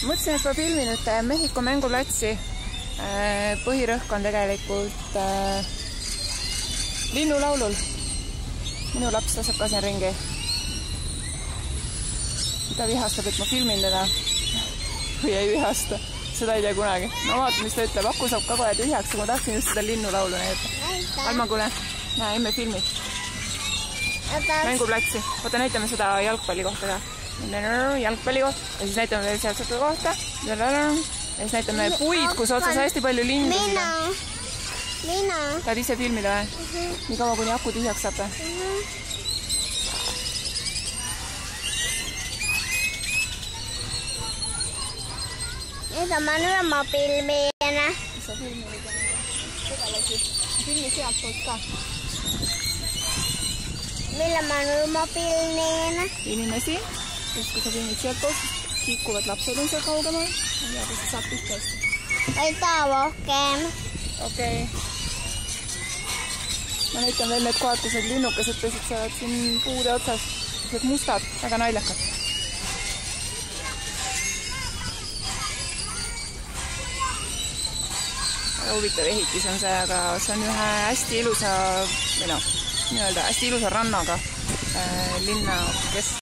Mõtlesin, et ma filmin nüüd Mehhiko mänguplatsi. Põhirõhk on tegelikult linnulaulul. Minu laps tasub ka siin ringi. Ta vihastab, et ma filmin teda. Või ei vihasta. Seda ei tea kunagi. No vaata, mis ta ütleb. Aku saab ka kohe tühjaks, kui ma tahtsin just seda linnulaulu näidata. Alma, kuule. Näe, emme filmid. Mänguplatsi. Vaata, näitame seda jalgpalli kohta ka. Jalgpalli kohta. Ja siis näitame veel sealt seda kohta. Ja siis näitame puid, kus otsas hästi palju lindu. Mina. Tahad ise filmida või? Nii kaua, kuni aku tühjaks saab või? Nüüd on ma nüüd oma filmina. Mis sa filmid? Tegelasi. Filmi sealt poolt ka. Mille ma nüüd oma filmina? Inimesi. Siis kui sa filmid sealt poolt, siis kikuvad lapsed on seal kaugemal. Ma tea, kas saab pihta hästi. Ei taha rohkem. Okei. Ma näitan veel need kohad, kus need linnukesed pesitsevad siin puude otsas. Need mustad, väga naljakad. Väga huvitav ehitis on see, aga see on ühe hästi ilusa, või noh, hästi ilusa rannaga linna